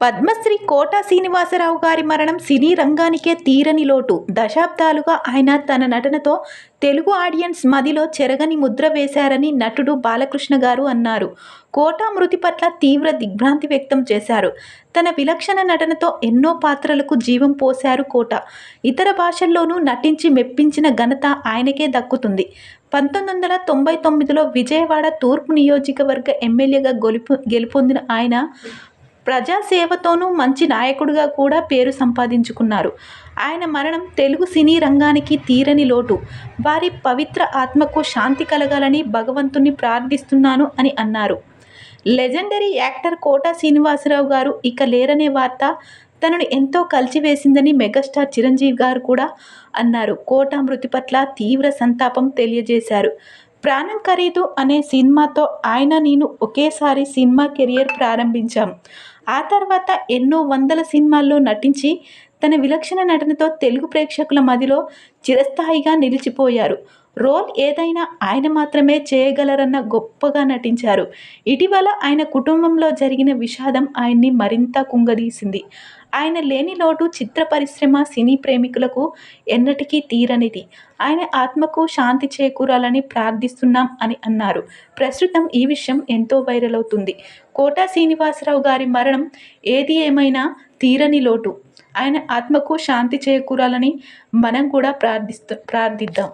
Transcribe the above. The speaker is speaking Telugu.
పద్మశ్రీ కోట శ్రీనివాసరావు గారి మరణం సినీ రంగానికే తీరని లోటు. దశాబ్దాలుగా ఆయన తన నటనతో తెలుగు ఆడియన్స్ మదిలో చెరగని ముద్ర వేశారని నటుడు బాలకృష్ణ గారు అన్నారు. కోట మృతి పట్ల తీవ్ర దిగ్భ్రాంతి వ్యక్తం చేశారు. తన విలక్షణ నటనతో ఎన్నో పాత్రలకు జీవం పోశారు కోట. ఇతర భాషల్లోనూ నటించి మెప్పించిన ఘనత ఆయనకే దక్కుతుంది. 1999లో విజయవాడ తూర్పు నియోజకవర్గ ఎమ్మెల్యేగా గెలుపొందిన ఆయన ప్రజాసేవతోనూ మంచి నాయకుడిగా కూడా పేరు సంపాదించుకున్నారు. ఆయన మరణం తెలుగు సినీ రంగానికి తీరని లోటు. వారి పవిత్ర ఆత్మకు శాంతి కలగాలని భగవంతుణ్ణి ప్రార్థిస్తున్నాను అని అన్నారు. లెజెండరీ యాక్టర్ కోట శ్రీనివాసరావు గారు ఇక లేరనే వార్త తనను ఎంతో కలిచివేసిందని మెగాస్టార్ చిరంజీవి గారు కూడా అన్నారు. కోట మృతి పట్ల తీవ్ర సంతాపం తెలియజేశారు. ప్రాణం ఖరీదు అనే సినిమాతో ఆయన నేను ఒకేసారి సినిమా కెరియర్ ప్రారంభించాం. ఆ తర్వాత ఎన్నో వందల సినిమాల్లో నటించి తన విలక్షణ నటనతో తెలుగు ప్రేక్షకుల మదిలో చిరస్థాయిగా నిలిచిపోయారు. రోల్ ఏదైనా ఆయన మాత్రమే చేయగలరన్న గొప్పగా నటించారు. ఇటీవల ఆయన కుటుంబంలో జరిగిన విషాదం ఆయన్ని మరింత కుంగదీసింది. ఆయన లేని లోటు చిత్ర పరిశ్రమ, సినీ ప్రేమికులకు ఎన్నటికీ తీరనిది. ఆయన ఆత్మకు శాంతి చేకూరాలని ప్రార్థిస్తున్నాం అని అన్నారు. ప్రస్తుతం ఈ విషయం ఎంతో వైరల్ అవుతుంది. కోట శ్రీనివాసరావు గారి మరణం ఏది ఏమైనా తీరని లోటు. ఆయన ఆత్మకు శాంతి చేకూరాలని మనం కూడా ప్రార్థిద్దాం.